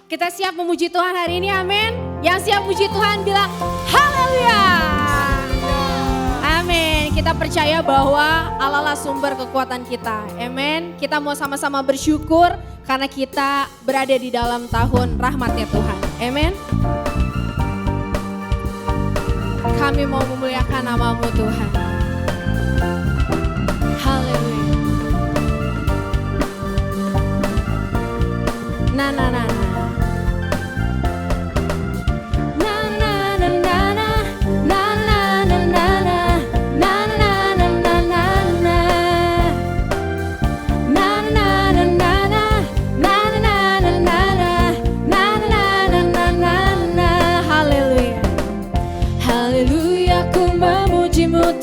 Kita siap memuji Tuhan hari ini, amin. Yang siap memuji Tuhan bilang haleluya. Amin. Kita percaya bahwa Allah lah sumber kekuatan kita. Amin. Kita mau sama-sama bersyukur karena kita berada di dalam tahun rahmatnya Tuhan. Amin. Kami mau memuliakan nama-Mu Tuhan. Haleluya. Na na na na.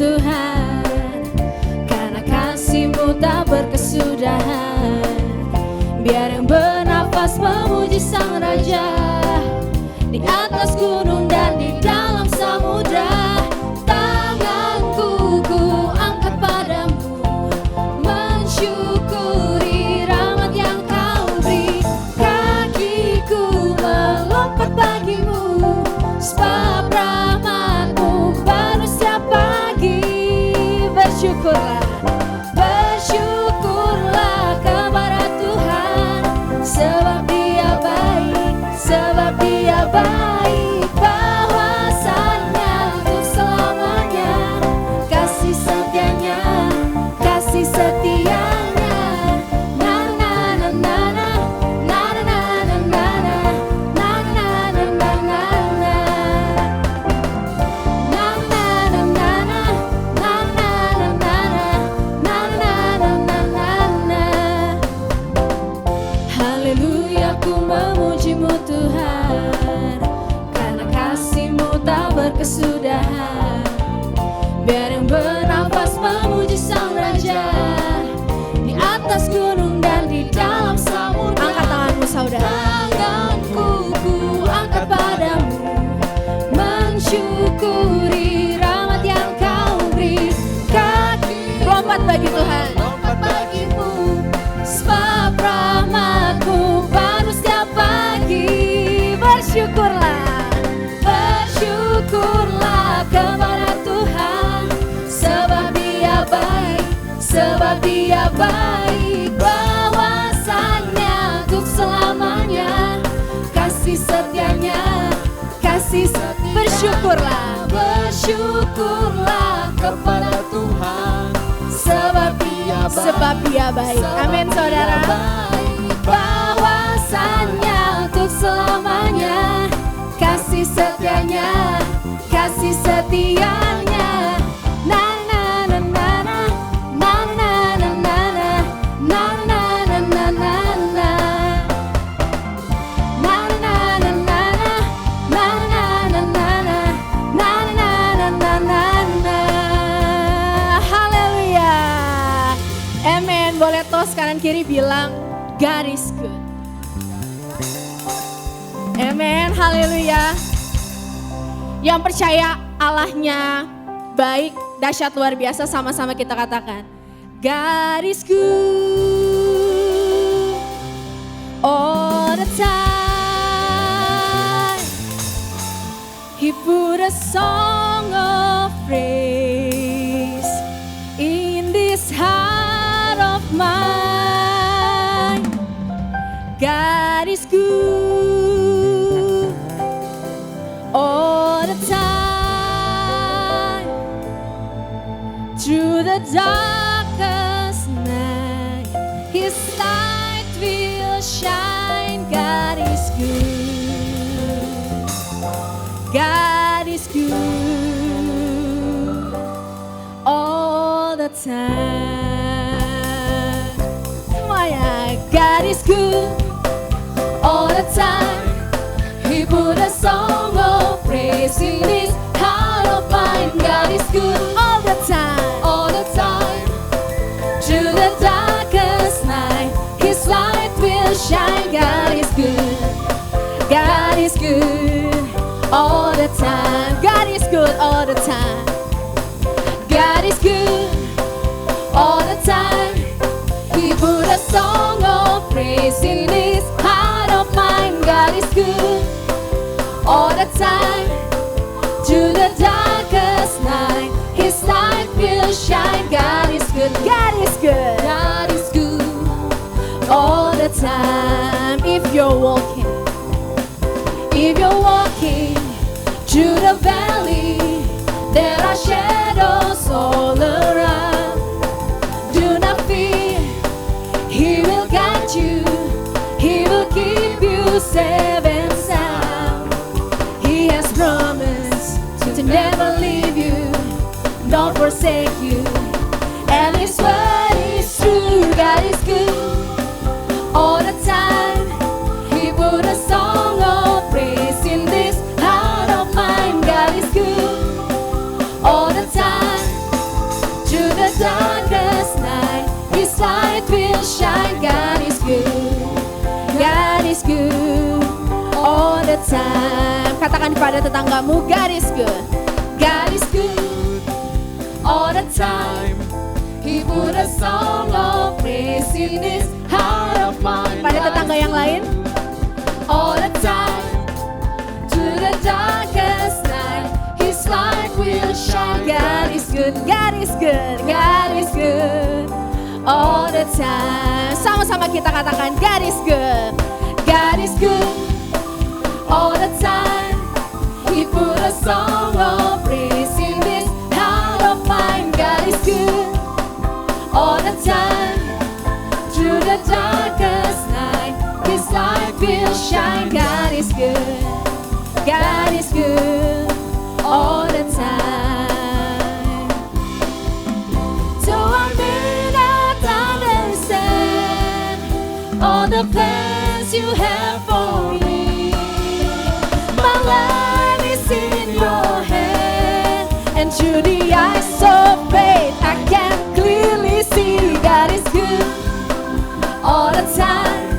Tuhan, karena kasih-Mu tak berkesudahan. Biar yang bernafas memuji Sang Raja, di atas gunung dan di dalam samudra. Tanganku ku angkat padamu, mensyukuri rahmat yang Kau beri. Kakiku melompat bagimu, sebab rahmat-Mu baru setiap pagi. Bersyukurlah, bersyukurlah kepada Tuhan, sebab Dia baik, sebab Dia baik. Bahwasannya untuk selamanya, kasih setianya, kasih setianya. Na na na na na, na na na na na, na na na na na na. Haleluya, ku memuji-Mu Tuhan, karena kasih-Mu tak berkesudahan. Biar yang bernafas memuji Sang Raja, di atas gunung dan di dalam samudra. Angkat tanganmu saudara. Tanganku ku angkat padamu, mensyukuri rahmat yang Kau beri. Kaki lompat bagi Tuhan, lompat bagimu, sebab rahmat-Mu baru setiap pagi. Bersyukurlah, bersyukurlah kepada Tuhan, sebab Dia baik, sebab Dia baik. Bahwasannya untuk selamanya, kasih setianya, kasih setianya. Bersyukurlah, bersyukurlah kepada Tuhan, sebab Dia baik. Amin saudara. Bahwasannya untuk selamanya, kasih setianya, kasih setianya. Na na na na na, na na na na na, na na na na na na. Na na na na na, na na na na na, na na na na na na. Haleluya. Amen. Boleh tos kanan kiri bilang God is good. Amen. Haleluya. Yang percaya Allahnya baik, dahsyat, luar biasa, sama-sama kita katakan God is good all the time. He put a song of praise in this heart of mine. God is good all the time. Through the darkest night, His light will shine. God is good. God is good all the time. Semuanya, God is good all the time. He put a song of praise in this heart of mine. God is good all the time, all the time. Through the darkest night, His light will shine. God is good. God is good all the time. God is good all the time. God is good all the time. He put a song of praise in this heart of mine. God time, through the darkest night, His light will shine. God is good, God is good, God is good all the time. If you're walking through the valley, there are shadows all around. Do not fear, He will guide you, He will keep you safe and sound. He has promised to never leave you, don't forsake you, and His word is true. God is good all the time. He put a song of praise in this heart of mine. God is good all the time, through the darkest night, His light will shine. God is good, God is good all the time. Katakan kepada tetanggamu, God is good, God is good all the time. He put a song of praise in this heart of mine. Pada tetangga yang lain, all the time, to the darkest night, His light will shine. God is good, God is good, God is good all the time. Sama-sama kita katakan, God is good, God is good all the time. He put a song of praise in this heart of mine. God is good all the time, through the darkest night, His light will shine. God is good, God is good all the time. Though I may not understand all the plans You have for me, my life is in Your hand, and through the eyes of faith I can clearly see God is good all the time.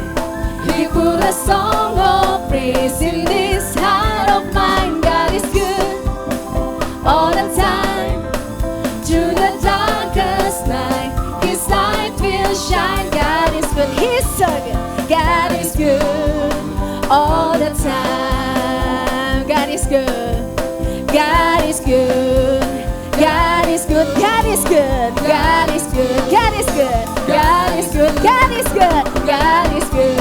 He put a song of praise in this heart of mine. God is good all the time, through the darkest night, His light will shine. God is good, He's so good. God is good all the time. God is good, God is good, God is good, God is good, God is good, God is good, God is good, God is good, God is good.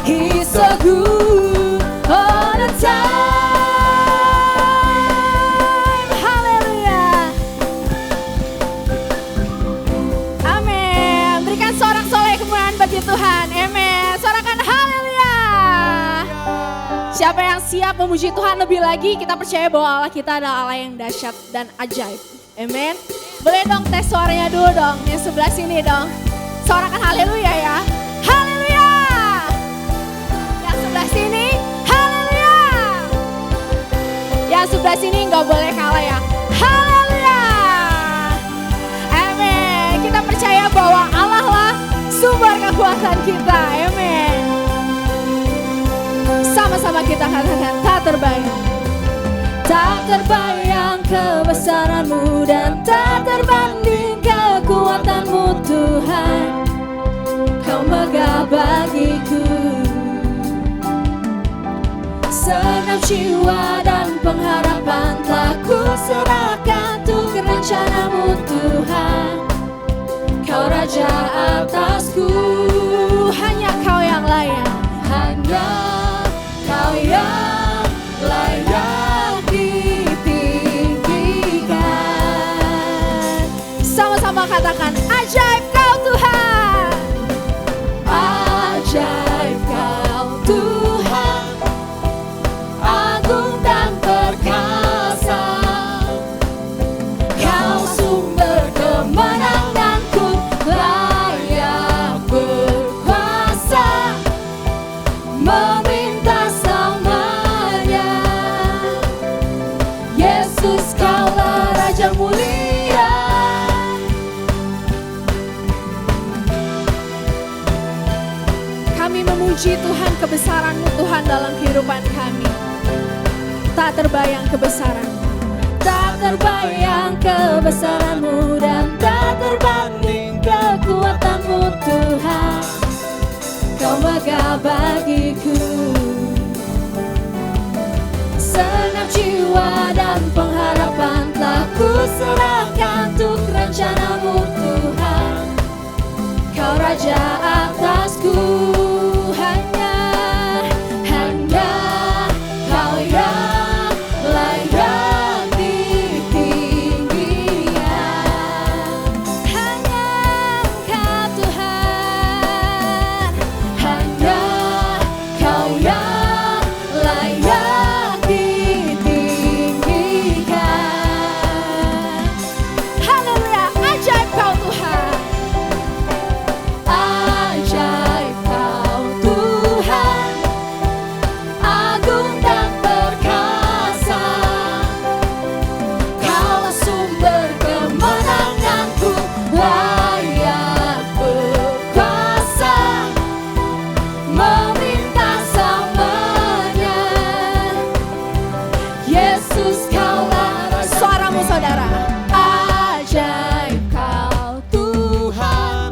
He's so good all the time. Haleluya. Amin. Berikan sorak-sorai kemuliaan bagi Tuhan. Amin. Sorakan haleluya. Siapa yang siap memuji Tuhan lebih lagi? Kita percaya bahwa Allah kita adalah Allah yang dahsyat dan ajaib. Amin. Boleh dong tes suaranya dulu dong. Yang sebelah sini dong. Sorakan haleluya ya. Haleluya. Yang sebelah sini haleluya. Yang sebelah sini nggak boleh kalah ya. Haleluya. Amin. Kita percaya bahwa Allah lah sumber kekuatan kita. Amin. Sama-sama kita katakan, tak terbayang. Tak terbayang kebesaran-Mu dan tak terbanding kekuatan-Mu Tuhan. Kau megah bagiku senam jiwa dan pengharapan telah ku serahkan untuk rencana-Mu Tuhan. Kau Raja atasku, hanya Kau yang layak, hanya Kau yang layak ditinggikan. Sama-sama katakan, ajaib Kau Tuhan. Ajaib Kau Tuhan, agung dan perkasa. Kau sumber kemenanganku, layak berkuasa, meminta selamanya. Yesus Kaulah Raja mulia. Kami memuji Tuhan, kebesaran-Mu Tuhan dalam kehidupan kami. Tak terbayang kebesaran, tak terbayang kebesaran-Mu dan tak terbanding kekuatan-Mu Tuhan. Kau megah bagiku Segenap jiwa dan pengharapan telah ku serahkan untuk rencanamu Tuhan. Kau Raja atasku, hanya Kau yang layak ditinggikan. Hanya Engkau Tuhan, hanya Kau yang layak ditinggikan. Haleluya, ajaib Kau Tuhan. Ajaib Kau Tuhan, agung dan perkasa. Kaulah sumber kemenanganku, layak berkuasa, memerintah selamanya. Yesus Kaulah Raja. Suaramu saudara. Ajaib Kau Tuhan,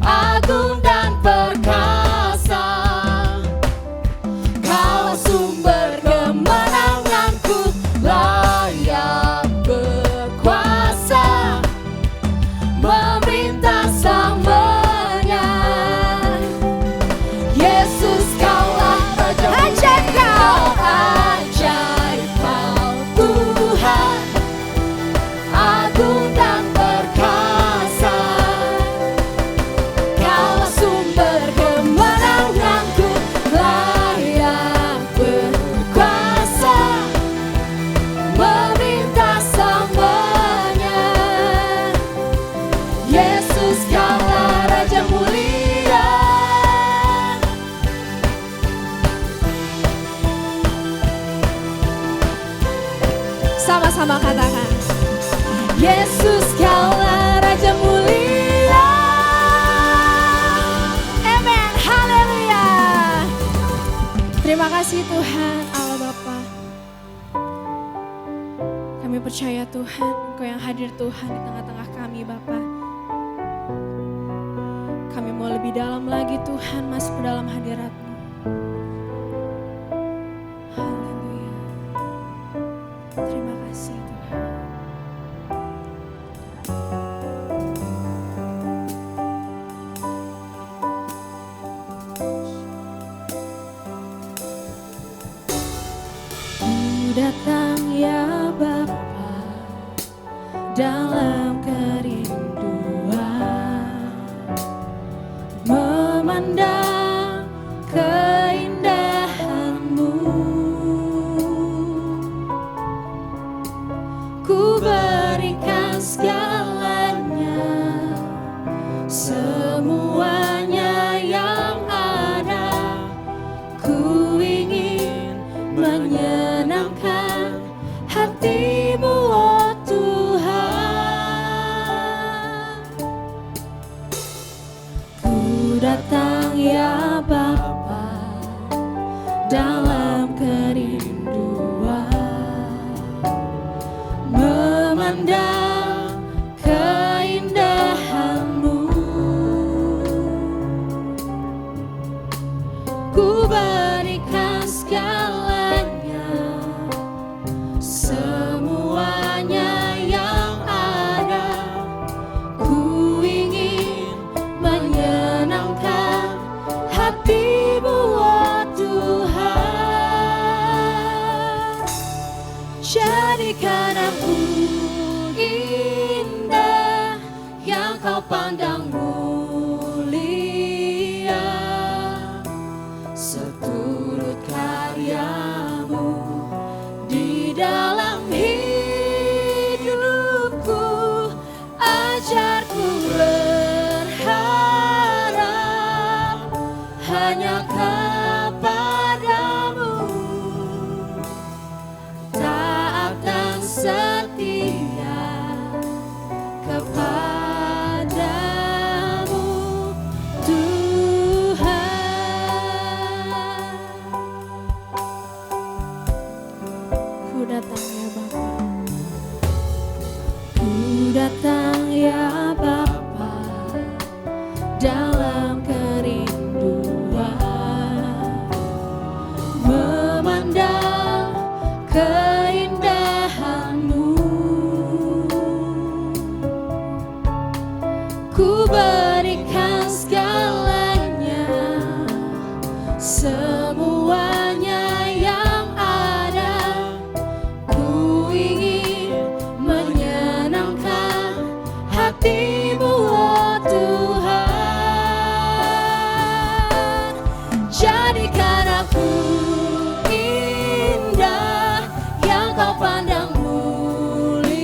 agung dan perkasa. Kaulah sumber kemenanganku, layak berkuasa, memerintah selamanya. Yesus Kaulah Raja. Ajaib Kau, ajaib Kau Tuhan, agung dan perkasa. Kaulah sumber kemenanganku, layak berkuasa, memerintah selamanya. Yesus Kaulah Raja mulia. Sama-sama katakan, Yesus Kaulah Raja mulia. Amen, haleluya. Terima kasih Tuhan Allah Bapa. Kami percaya Tuhan, Engkau yang hadir Tuhan di tengah-tengah kami Bapa. Kami mau lebih dalam lagi Tuhan, masuk ke dalam hadirat-Mu. Haleluya. Terima kasih Tuhan. Ku datang ya Bapa dalam kerinduan, memandang keindahan-Mu. Ku berikan segalanya, semuanya yang ada. Ku ingin menyenangkan hati-Mu, oh Tuhan. Ku datang ya Bapa dalam kerinduan, memandang keindahan-Mu. Ku berikan segalanya, semuanya yang ada. Ku ingin menyenangkan hati-Mu, oh Tuhan. Jadikan aku indah yang Kau pandang mulia, seturut karya-Mu di dalam hidupku. Ajarku berharap hanya kepada-Mu, taat dan setia kepada-Mu Tuhan. Ku datang ya Bapa, ku datang ya Bapa dalam kerinduan, semuanya yang ada. Ku ingin menyenangkan hatimu, oh Tuhan. Jadikan aku indah yang kau pandang mulia,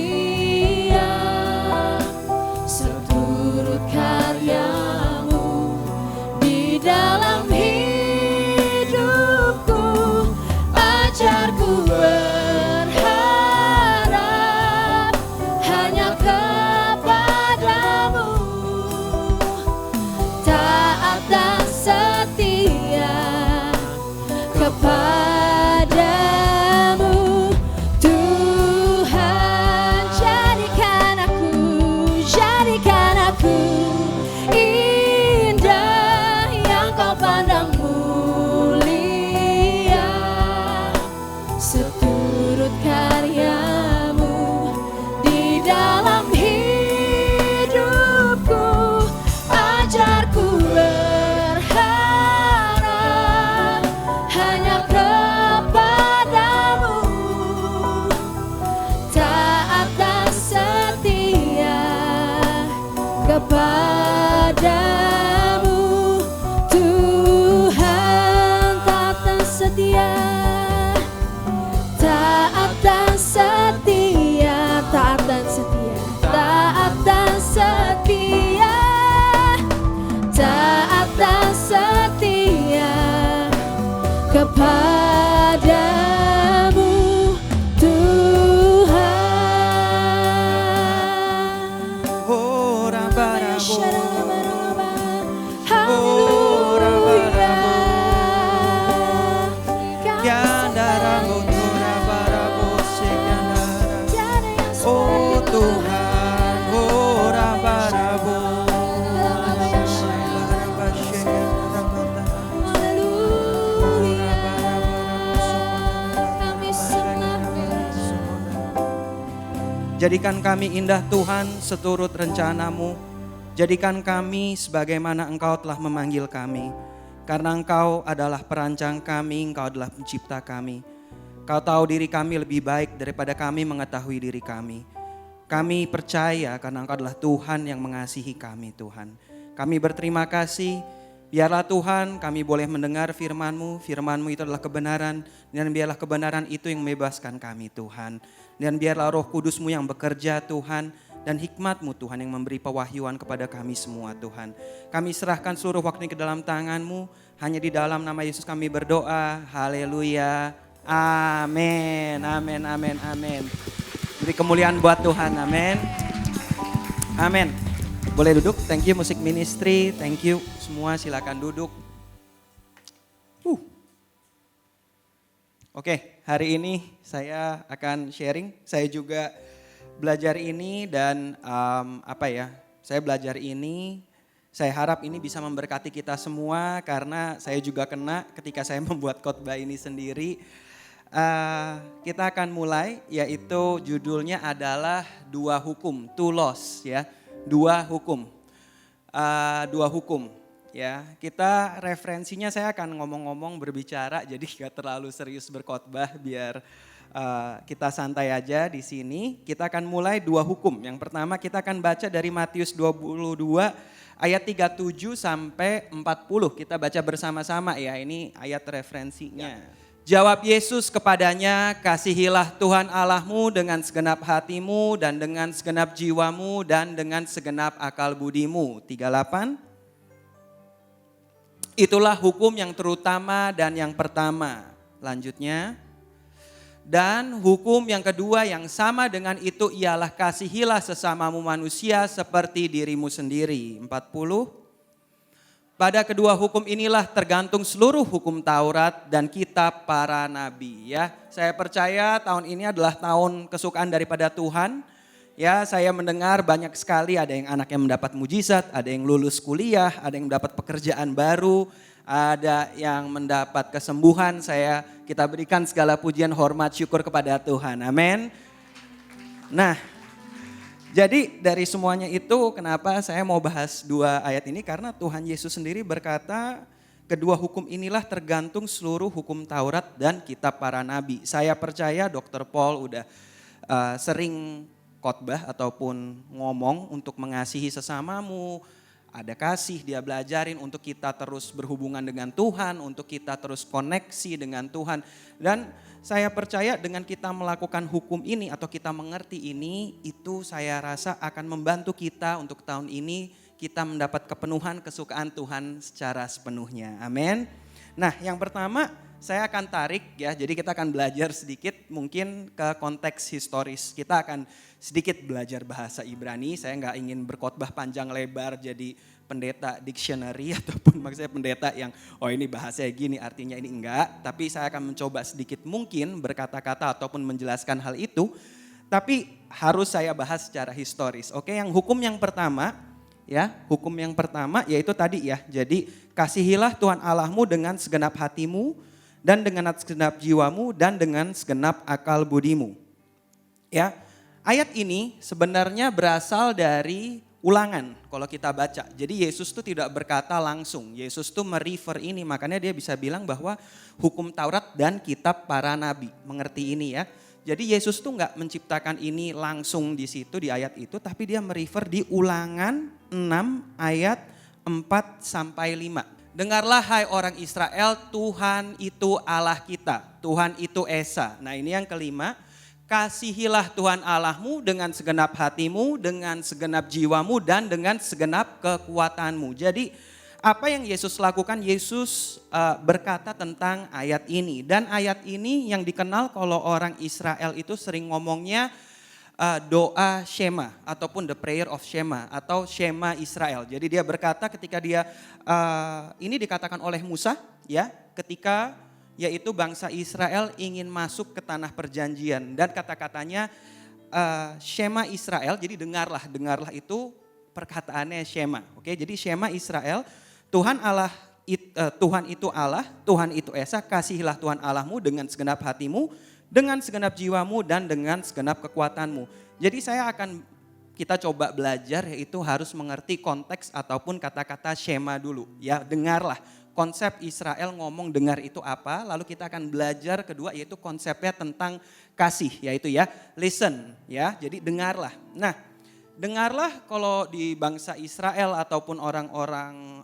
seturut karyamu di dalam hidupku. Ajarku berharap hanya kepadamu, taat dan setia kepadamu, Tuhan. Jadikan aku indah yang kau pandang mulia, seturut karyamu di dalam hidupku. Ajarku berharap hanya kepadamu, taat dan setia kepadamu, Tuhan. Taat dan setia, taat dan setia, taat dan setia, taat dan setia, taat dan setia kepadamu, Tuhan. Oh, rabarabo. Haleluya. Yandarabo, rabarabo, sekandara. Oh Tuhan, oh rabarabo. Jadikan kami indah Tuhan seturut rencanamu. Jadikan kami sebagaimana Engkau telah memanggil kami. Karena Engkau adalah perancang kami, Engkau adalah pencipta kami. Kau tahu diri kami lebih baik daripada kami mengetahui diri kami. Kami percaya karena Engkau adalah Tuhan yang mengasihi kami, Tuhan. Kami berterima kasih. Biarlah Tuhan kami boleh mendengar firman-Mu. Firman-Mu itu adalah kebenaran. Dan biarlah kebenaran itu yang membebaskan kami, Tuhan. Dan biarlah Roh Kudus-Mu yang bekerja, Tuhan. Dan hikmat-Mu, Tuhan, yang memberi pewahyuan kepada kami semua, Tuhan. Kami serahkan seluruh waktu ini ke dalam tangan-Mu. Hanya di dalam nama Yesus kami berdoa. Haleluya. Amin. Amin. Amin. Amin. Beri kemuliaan buat Tuhan. Amin. Amin. Boleh duduk. Thank you Musik Ministry. Thank you semua. Silakan duduk. Oke, hari ini saya akan sharing. Saya juga belajar ini dan saya belajar ini. Saya harap ini bisa memberkati kita semua karena saya juga kena ketika saya membuat khotbah ini sendiri. Kita akan mulai, yaitu judulnya adalah dua hukum, two laws ya, dua hukum. Ya, kita referensinya saya akan ngomong-ngomong berbicara, jadi gak terlalu serius berkhotbah biar kita santai aja di sini. Kita akan mulai dua hukum. Yang pertama kita akan baca dari Matius 22 ayat 37 sampai 40. Kita baca bersama-sama ya, ini ayat referensinya. Jawab Yesus kepadanya, kasihilah Tuhan Allahmu dengan segenap hatimu dan dengan segenap jiwamu dan dengan segenap akal budimu. 38. Itulah hukum yang terutama dan yang pertama. Lanjutnya. Dan hukum yang kedua yang sama dengan itu ialah kasihilah sesamamu manusia seperti dirimu sendiri. 40. Pada kedua hukum inilah tergantung seluruh hukum Taurat dan kitab para nabi ya. Saya percaya tahun ini adalah tahun kesukaan daripada Tuhan. Ya, saya mendengar banyak sekali ada yang anak yang mendapat mujizat, ada yang lulus kuliah, ada yang mendapat pekerjaan baru, ada yang mendapat kesembuhan. Kita berikan segala pujian, hormat, syukur kepada Tuhan. Amin. Nah, jadi dari semuanya itu kenapa saya mau bahas dua ayat ini, karena Tuhan Yesus sendiri berkata Kedua hukum inilah tergantung seluruh hukum Taurat dan kitab para nabi. Saya percaya Dr. Paul udah sering khotbah ataupun ngomong untuk mengasihi sesamamu. Ada kasih, dia belajarin untuk kita terus berhubungan dengan Tuhan, untuk kita terus koneksi dengan Tuhan. Dan saya percaya dengan kita melakukan hukum ini atau kita mengerti ini, itu saya rasa akan membantu kita untuk tahun ini kita mendapat kepenuhan kesukaan Tuhan secara sepenuhnya. Amin. Nah, yang pertama saya akan tarik ya, jadi kita akan belajar sedikit mungkin ke konteks historis. Kita akan sedikit belajar bahasa Ibrani, saya nggak ingin berkhotbah panjang lebar jadi pendeta dictionary ataupun maksudnya pendeta yang ini bahasanya gini artinya ini enggak. Tapi saya akan mencoba sedikit mungkin berkata-kata ataupun menjelaskan hal itu. Tapi harus saya bahas secara historis. Oke, yang hukum yang pertama ya, hukum yang pertama yaitu tadi ya. Jadi kasihilah Tuhan Allahmu dengan segenap hatimu dan dengan segenap jiwamu dan dengan segenap akal budimu. Ya, ayat ini sebenarnya berasal dari Ulangan kalau kita baca. Jadi Yesus tuh tidak berkata langsung. Yesus tuh merefer ini, makanya dia bisa bilang bahwa hukum Taurat dan kitab para nabi. Mengerti ini ya. Jadi Yesus tuh nggak menciptakan ini langsung di situ di ayat itu, tapi dia merefer di Ulangan 6 ayat 4 sampai 5. Dengarlah hai orang Israel, Tuhan itu Allah kita, Tuhan itu Esa. Nah ini yang kelima, kasihilah Tuhan Allahmu dengan segenap hatimu, dengan segenap jiwamu, dan dengan segenap kekuatanmu. Jadi apa yang Yesus lakukan, Yesus berkata tentang ayat ini. Dan ayat ini yang dikenal kalau orang Israel itu sering ngomongnya doa Shema ataupun the prayer of Shema atau Shema Israel. Jadi dia berkata ketika dia, ini dikatakan oleh Musa ya, ketika yaitu bangsa Israel ingin masuk ke tanah perjanjian. Dan kata-katanya Shema Israel, jadi dengarlah itu perkataannya Shema. Oke, jadi Shema Israel, Tuhan itu Allah, Tuhan itu Esa, kasihilah Tuhan Allahmu dengan segenap hatimu, dengan segenap jiwamu dan dengan segenap kekuatanmu. Jadi kita coba belajar yaitu harus mengerti konteks ataupun kata-kata Shema dulu. Ya, dengarlah. Konsep Israel ngomong dengar itu apa, lalu kita akan belajar kedua yaitu konsepnya tentang kasih, yaitu ya listen ya, jadi dengarlah. Nah dengarlah kalau di bangsa Israel ataupun orang-orang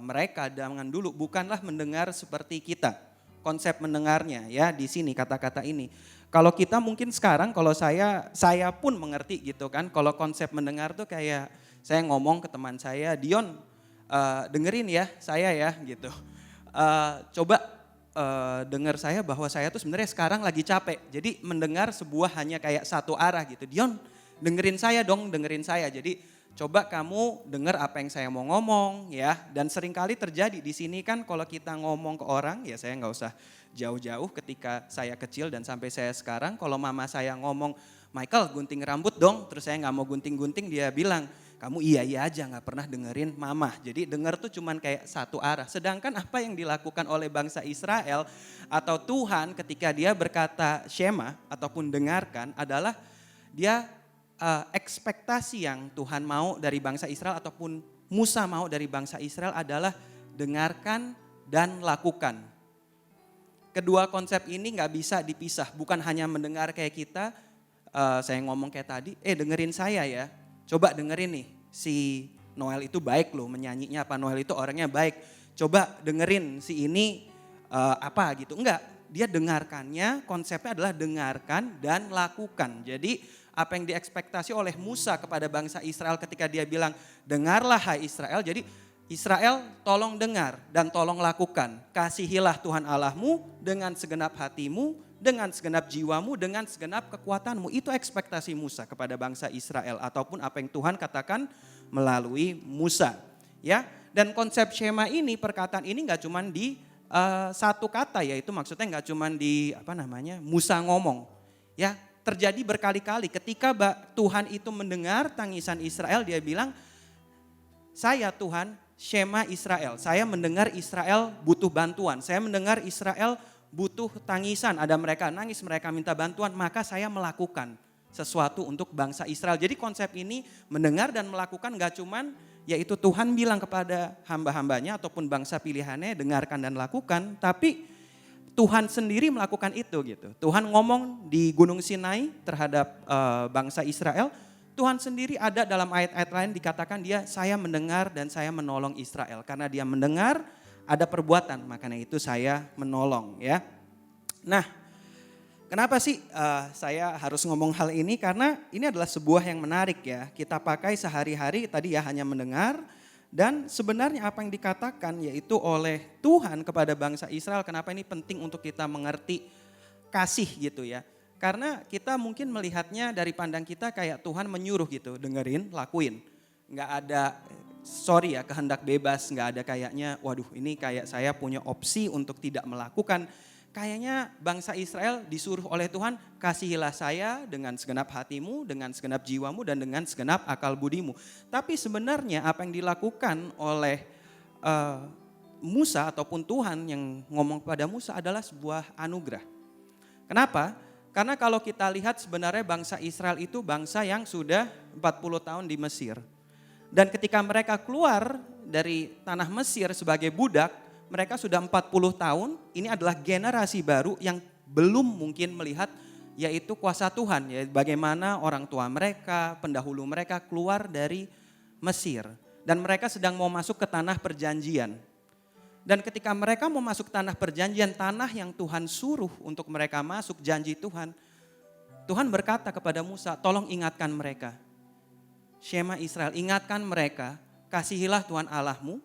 mereka zaman dulu bukanlah mendengar seperti kita. Konsep mendengarnya ya di sini kata-kata ini. Kalau kita mungkin sekarang kalau saya pun mengerti gitu kan, kalau konsep mendengar tuh kayak saya ngomong ke teman saya, Dion dengerin ya saya ya gitu. Coba dengar saya bahwa saya tuh sebenarnya sekarang lagi capek. Jadi mendengar sebuah hanya kayak satu arah gitu. Dion dengerin saya dong, dengerin saya. Jadi coba kamu dengar apa yang saya mau ngomong ya. Dan seringkali terjadi di sini kan kalau kita ngomong ke orang ya, saya nggak usah jauh-jauh ketika saya kecil dan sampai saya sekarang. Kalau mama saya ngomong, Michael gunting rambut dong, terus saya nggak mau gunting-gunting, dia bilang, kamu iya aja gak pernah dengerin mama. Jadi denger tuh cuman kayak satu arah. Sedangkan apa yang dilakukan oleh bangsa Israel atau Tuhan ketika dia berkata Shema ataupun dengarkan adalah dia ekspektasi yang Tuhan mau dari bangsa Israel ataupun Musa mau dari bangsa Israel adalah dengarkan dan lakukan. Kedua konsep ini gak bisa dipisah. Bukan hanya mendengar kayak kita, saya ngomong kayak tadi, dengerin saya ya. Coba dengerin nih, si Noel itu baik loh menyanyinya, apa Noel itu orangnya baik. Coba dengerin si ini apa gitu. Enggak, dia dengarkannya, konsepnya adalah dengarkan dan lakukan. Jadi apa yang diekspektasi oleh Musa kepada bangsa Israel ketika dia bilang, dengarlah hai Israel. Jadi Israel tolong dengar dan tolong lakukan. Kasihilah Tuhan Allahmu dengan segenap hatimu, dengan segenap jiwamu, dengan segenap kekuatanmu. Itu ekspektasi Musa kepada bangsa Israel ataupun apa yang Tuhan katakan melalui Musa. Ya, dan konsep Shema ini, perkataan ini nggak cuma di satu kata, yaitu maksudnya nggak cuma di Musa ngomong. Ya, terjadi berkali-kali ketika Tuhan itu mendengar tangisan Israel, dia bilang, saya Tuhan Shema Israel, saya mendengar Israel butuh bantuan, saya mendengar Israel butuh tangisan, ada mereka nangis, mereka minta bantuan, maka saya melakukan sesuatu untuk bangsa Israel. Jadi konsep ini mendengar dan melakukan gak cuman yaitu Tuhan bilang kepada hamba-hambanya ataupun bangsa pilihannya, dengarkan dan lakukan, tapi Tuhan sendiri melakukan itu gitu. Tuhan ngomong di Gunung Sinai terhadap bangsa Israel, Tuhan sendiri ada dalam ayat-ayat lain dikatakan saya mendengar dan saya menolong Israel. Karena dia mendengar ada perbuatan, makanya itu saya menolong ya. Nah, kenapa sih saya harus ngomong hal ini? Karena ini adalah sebuah yang menarik ya. Kita pakai sehari-hari tadi ya hanya mendengar. Dan sebenarnya apa yang dikatakan yaitu oleh Tuhan kepada bangsa Israel. Kenapa ini penting untuk kita mengerti kasih gitu ya. Karena kita mungkin melihatnya dari pandang kita kayak Tuhan menyuruh gitu. Dengerin, lakuin. Nggak ada kehendak bebas. Nggak ada kayaknya waduh ini kayak saya punya opsi untuk tidak melakukan. Kayaknya bangsa Israel disuruh oleh Tuhan, kasihilah saya dengan segenap hatimu, dengan segenap jiwamu, dan dengan segenap akal budimu. Tapi sebenarnya apa yang dilakukan oleh Musa ataupun Tuhan yang ngomong kepada Musa adalah sebuah anugerah. Kenapa? Karena kalau kita lihat sebenarnya bangsa Israel itu bangsa yang sudah 40 tahun di Mesir. Dan ketika mereka keluar dari tanah Mesir sebagai budak, mereka sudah 40 tahun, ini adalah generasi baru yang belum mungkin melihat yaitu kuasa Tuhan. Ya, bagaimana orang tua mereka, pendahulu mereka keluar dari Mesir. Dan mereka sedang mau masuk ke tanah perjanjian. Dan ketika mereka mau masuk tanah perjanjian, tanah yang Tuhan suruh untuk mereka masuk, janji Tuhan. Tuhan berkata kepada Musa, tolong ingatkan mereka. Shema Israel, ingatkan mereka, kasihilah Tuhan Allahmu.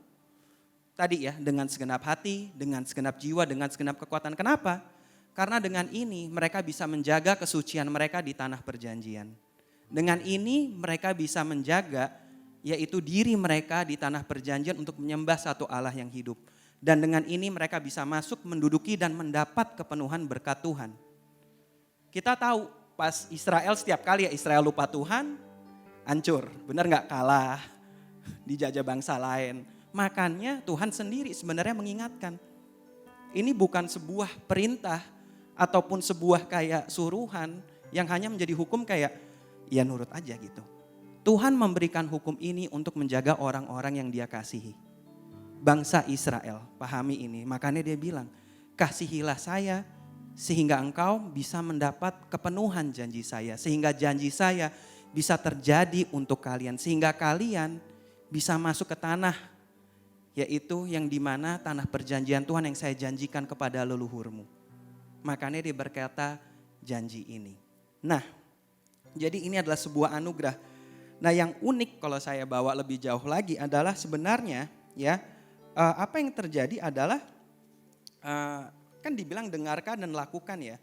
Tadi ya, dengan segenap hati, dengan segenap jiwa, dengan segenap kekuatan. Kenapa? Karena dengan ini mereka bisa menjaga kesucian mereka di tanah perjanjian. Dengan ini mereka bisa menjaga yaitu diri mereka di tanah perjanjian untuk menyembah satu Allah yang hidup. Dan dengan ini mereka bisa masuk, menduduki dan mendapat kepenuhan berkat Tuhan. Kita tahu pas Israel setiap kali ya Israel lupa Tuhan, hancur. Benar gak? Kalah, dijajah bangsa lain. Makanya Tuhan sendiri sebenarnya mengingatkan. Ini bukan sebuah perintah ataupun sebuah kayak suruhan yang hanya menjadi hukum kayak ya nurut aja gitu. Tuhan memberikan hukum ini untuk menjaga orang-orang yang dia kasihi. Bangsa Israel, pahami ini. Makanya dia bilang, kasihilah saya sehingga engkau bisa mendapat kepenuhan janji saya. Sehingga janji saya bisa terjadi untuk kalian. Sehingga kalian bisa masuk ke tanah yaitu yang dimana tanah perjanjian Tuhan yang saya janjikan kepada leluhurmu. Makanya dia berkata janji ini. Nah, jadi ini adalah sebuah anugerah. Nah yang unik kalau saya bawa lebih jauh lagi adalah sebenarnya ya apa yang terjadi adalah kan dibilang dengarkan dan lakukan ya.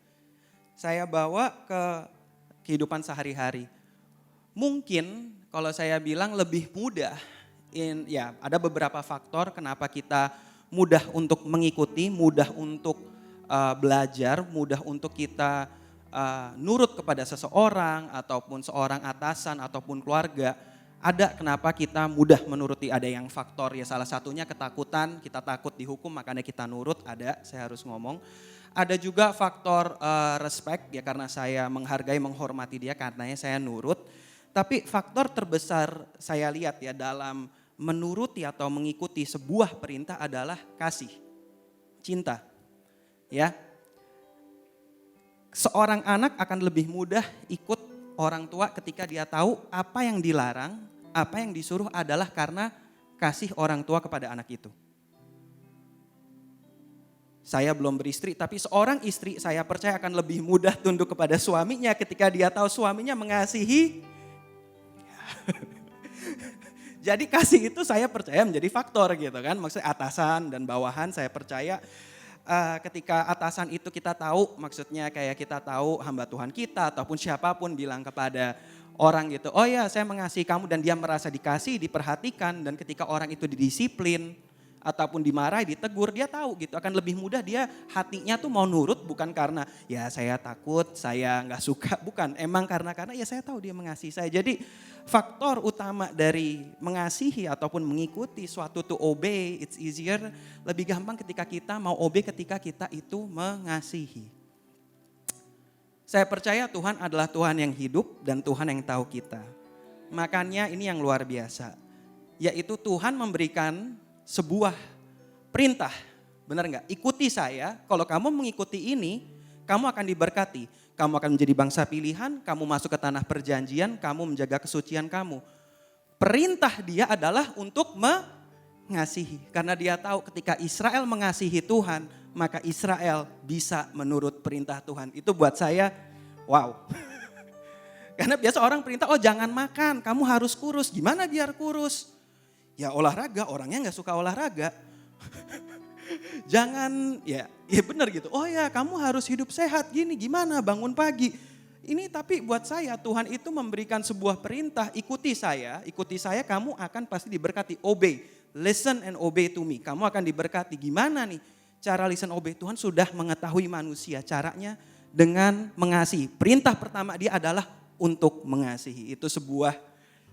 Saya bawa ke kehidupan sehari-hari. Mungkin kalau saya bilang lebih mudah. Ya ada beberapa faktor kenapa kita mudah untuk mengikuti, mudah untuk belajar, mudah untuk kita nurut kepada seseorang ataupun seorang atasan ataupun keluarga. Ada kenapa kita mudah menuruti, ada yang faktor ya salah satunya ketakutan, kita takut dihukum makanya kita nurut, ada saya harus ngomong. Ada juga faktor respect ya karena saya menghargai, menghormati dia karenanya saya nurut. Tapi faktor terbesar saya lihat ya dalam menuruti atau mengikuti sebuah perintah adalah kasih, cinta. Ya, seorang anak akan lebih mudah ikut orang tua ketika dia tahu apa yang dilarang, apa yang disuruh adalah karena kasih orang tua kepada anak itu. Saya belum beristri, tapi seorang istri saya percaya akan lebih mudah tunduk kepada suaminya ketika dia tahu suaminya mengasihi. Jadi kasih itu saya percaya menjadi faktor gitu kan. Maksudnya atasan dan bawahan saya percaya ketika atasan itu kita tahu, maksudnya kayak kita tahu hamba Tuhan kita ataupun siapapun bilang kepada orang gitu. Oh ya saya mengasihi kamu dan dia merasa dikasih, diperhatikan. Dan ketika orang itu didisiplin ataupun dimarahi, ditegur, dia tahu gitu akan lebih mudah dia hatinya tuh mau nurut bukan karena ya saya takut, saya nggak suka, bukan. Emang karena ya saya tahu dia mengasihi saya. Jadi faktor utama dari mengasihi ataupun mengikuti suatu to obey, it's easier, lebih gampang ketika kita mau obey ketika kita itu mengasihi. Saya percaya Tuhan adalah Tuhan yang hidup dan Tuhan yang tahu kita. Makanya ini yang luar biasa. Yaitu Tuhan memberikan sebuah perintah. Benar enggak? Ikuti saya, kalau kamu mengikuti ini, kamu akan diberkati. Kamu akan menjadi bangsa pilihan, kamu masuk ke tanah perjanjian, kamu menjaga kesucian kamu. Perintah dia adalah untuk mengasihi. Karena dia tahu ketika Israel mengasihi Tuhan, maka Israel bisa menurut perintah Tuhan. Itu buat saya, wow. Karena biasa orang perintah, oh jangan makan, kamu harus kurus. Gimana biar kurus? Ya olahraga, orangnya gak suka olahraga. Jangan, ya benar gitu. Oh ya kamu harus hidup sehat gini, gimana bangun pagi. Ini tapi buat saya Tuhan itu memberikan sebuah perintah, ikuti saya kamu akan pasti diberkati. Obey, listen and obey to me. Kamu akan diberkati. Gimana nih cara listen obey? Tuhan sudah mengetahui manusia, caranya dengan mengasihi. Perintah pertama dia adalah untuk mengasihi. Itu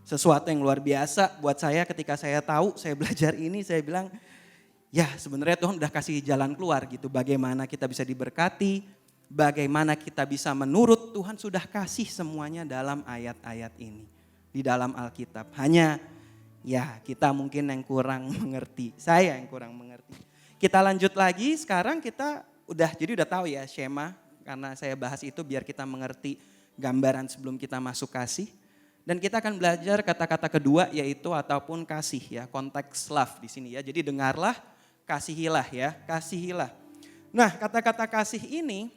sesuatu yang luar biasa buat saya ketika saya tahu, saya belajar ini, saya bilang, ya sebenarnya Tuhan udah kasih jalan keluar gitu. Bagaimana kita bisa diberkati, bagaimana kita bisa menurut Tuhan sudah kasih semuanya dalam ayat-ayat ini. Di dalam Alkitab. Hanya ya kita mungkin yang kurang mengerti. Saya yang kurang mengerti. Kita lanjut lagi, sekarang kita udah tahu ya Shema. Karena saya bahas itu biar kita mengerti gambaran sebelum kita masuk kasih. Dan kita akan belajar kata-kata kedua yaitu ataupun kasih ya. Konteks love di sini ya. Jadi dengarlah, kasihilah ya, kasihilah. Nah kata-kata kasih ini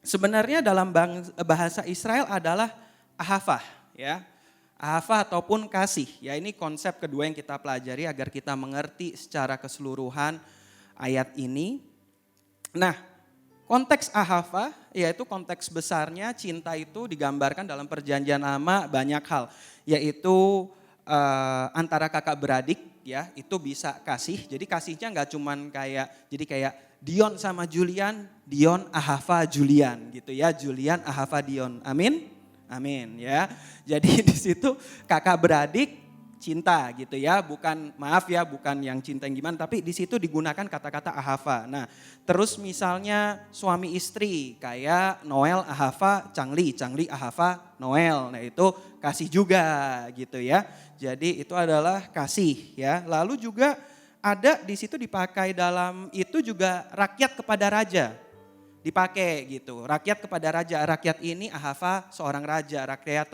sebenarnya dalam bahasa Israel adalah ahava ya. Ahava ataupun kasih ya, ini konsep kedua yang kita pelajari agar kita mengerti secara keseluruhan ayat ini. Nah konteks ahava yaitu konteks besarnya cinta itu digambarkan dalam perjanjian lama banyak hal. Yaitu antara kakak beradik ya itu bisa kasih. Jadi kasihnya nggak cuman kayak Dion sama Julian, Dion ahava Julian gitu ya. Julian ahava Dion. Amin. Amin ya. Jadi di situ kakak beradik cinta gitu ya, bukan yang cinta yang gimana, tapi di situ digunakan kata-kata ahava. Nah, terus misalnya suami istri kayak Noel ahava Changli, Changli ahava Noel. Nah, itu kasih juga gitu ya. Jadi itu adalah kasih ya. Lalu juga ada di situ dipakai dalam itu juga rakyat kepada raja. Dipakai gitu. Rakyat kepada raja. Rakyat ini ahava seorang raja, rakyat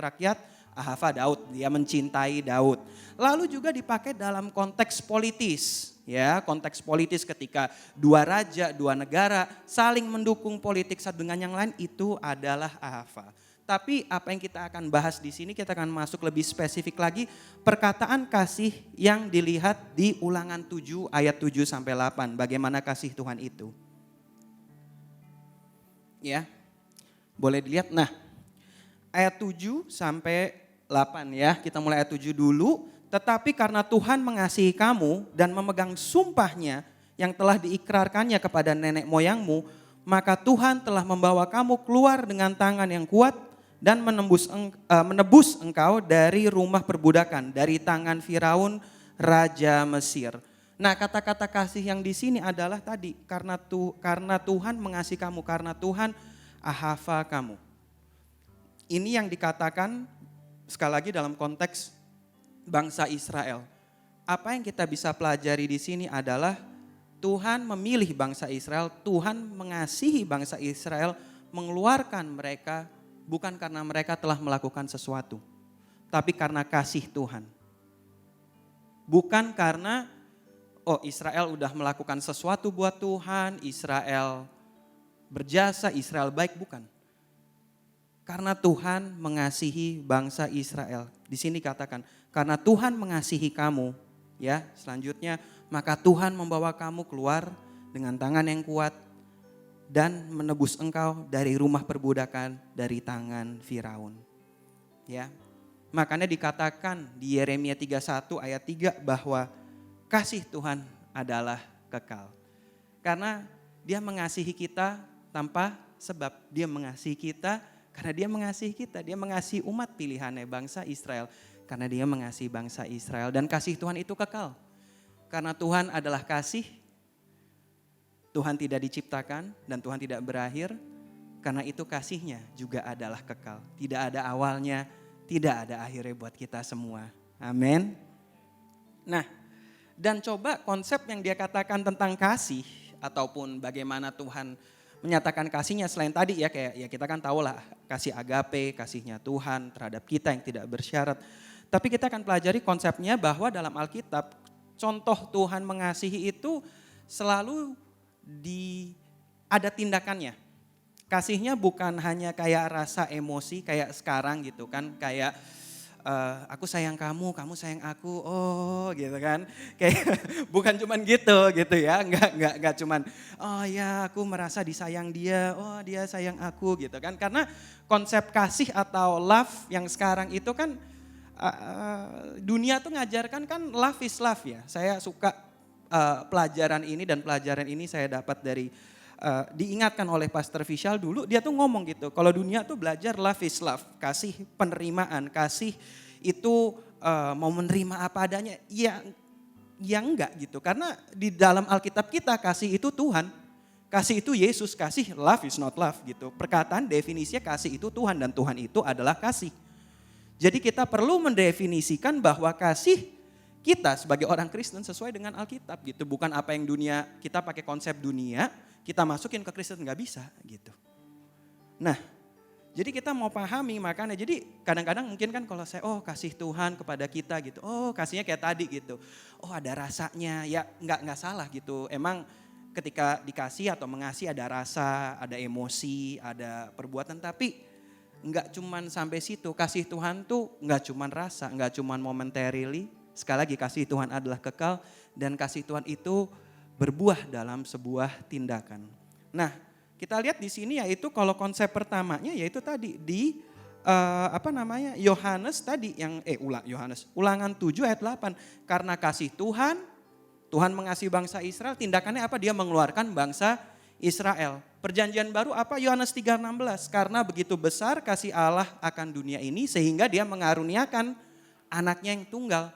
ahava Daud, dia mencintai Daud. Lalu juga dipakai dalam konteks politis, ya konteks politis ketika dua raja, dua negara saling mendukung politik satu dengan yang lain itu adalah ahava. Tapi apa yang kita akan bahas di sini kita akan masuk lebih spesifik lagi perkataan kasih yang dilihat di Ulangan 7 ayat 7 sampai 8. Bagaimana kasih Tuhan itu? Ya, boleh dilihat. Nah, ayat 7 sampai 8 ya, kita mulai ayat 7 dulu. Tetapi karena Tuhan mengasihi kamu dan memegang sumpahnya yang telah diikrarkannya kepada nenek moyangmu, maka Tuhan telah membawa kamu keluar dengan tangan yang kuat dan menebus engkau dari rumah perbudakan, dari tangan Firaun, Raja Mesir. Nah kata-kata kasih yang di sini adalah tadi, karena Tuhan mengasihi kamu, karena Tuhan ahava kamu. Ini yang dikatakan sekali lagi dalam konteks bangsa Israel. Apa yang kita bisa pelajari di sini adalah Tuhan memilih bangsa Israel, Tuhan mengasihi bangsa Israel, mengeluarkan mereka bukan karena mereka telah melakukan sesuatu, tapi karena kasih Tuhan. Bukan karena Israel udah melakukan sesuatu buat Tuhan, Israel berjasa, Israel baik, bukan. Karena Tuhan mengasihi bangsa Israel. Di sini katakan, karena Tuhan mengasihi kamu, ya, selanjutnya maka Tuhan membawa kamu keluar dengan tangan yang kuat dan menebus engkau dari rumah perbudakan, dari tangan Firaun. Ya. Makanya dikatakan di Yeremia 31 ayat 3 bahwa kasih Tuhan adalah kekal. Karena Dia mengasihi kita tanpa sebab. Dia mengasihi kita karena Dia mengasihi kita. Dia mengasihi umat pilihannya, bangsa Israel. Karena Dia mengasihi bangsa Israel. Dan kasih Tuhan itu kekal. Karena Tuhan adalah kasih. Tuhan tidak diciptakan dan Tuhan tidak berakhir. Karena itu kasih-Nya juga adalah kekal. Tidak ada awalnya, tidak ada akhirnya buat kita semua. Amin. Nah, dan coba konsep yang dia katakan tentang kasih ataupun bagaimana Tuhan menyatakan kasihnya selain tadi ya kayak ya kita kan tahu lah kasih agape, kasihnya Tuhan terhadap kita yang tidak bersyarat. Tapi kita akan pelajari konsepnya bahwa dalam Alkitab contoh Tuhan mengasihi itu selalu ada tindakannya. Kasihnya bukan hanya kayak rasa emosi kayak sekarang gitu kan, kayak aku sayang kamu, kamu sayang aku, oh gitu kan. Kayak bukan cuman gitu ya, enggak cuman oh ya aku merasa disayang dia, oh dia sayang aku gitu kan. Karena konsep kasih atau love yang sekarang itu kan dunia tuh ngajarkan kan love is love ya. Saya suka pelajaran ini dan pelajaran ini saya dapat dari diingatkan oleh Pastor Vishal dulu, dia tuh ngomong gitu, kalau dunia tuh belajar love is love, kasih penerimaan, kasih itu mau menerima apa adanya, ya enggak gitu. Karena di dalam Alkitab kita kasih itu Tuhan, kasih itu Yesus, kasih love is not love gitu. Perkataan definisinya kasih itu Tuhan dan Tuhan itu adalah kasih. Jadi kita perlu mendefinisikan bahwa kasih kita sebagai orang Kristen sesuai dengan Alkitab gitu. Bukan apa yang dunia, kita pakai konsep dunia, kita masukin ke Kristen, nggak bisa gitu. Nah, jadi kita mau pahami makanya, jadi kadang-kadang mungkin kan kalau saya, oh kasih Tuhan kepada kita gitu, oh kasihnya kayak tadi gitu. Oh ada rasanya, ya nggak salah gitu. Emang ketika dikasih atau mengasihi ada rasa, ada emosi, ada perbuatan, tapi nggak cuman sampai situ. Kasih Tuhan tuh nggak cuman rasa, nggak cuman momentarily. Sekali lagi kasih Tuhan adalah kekal dan kasih Tuhan itu berbuah dalam sebuah tindakan. Nah, kita lihat di sini yaitu kalau konsep pertamanya yaitu tadi di Yohanes tadi yang Ulangan 7 ayat 8. Karena kasih Tuhan mengasihi bangsa Israel, tindakannya apa? Dia mengeluarkan bangsa Israel. Perjanjian baru apa? Yohanes 3:16. Karena begitu besar kasih Allah akan dunia ini sehingga dia mengaruniakan anaknya yang tunggal.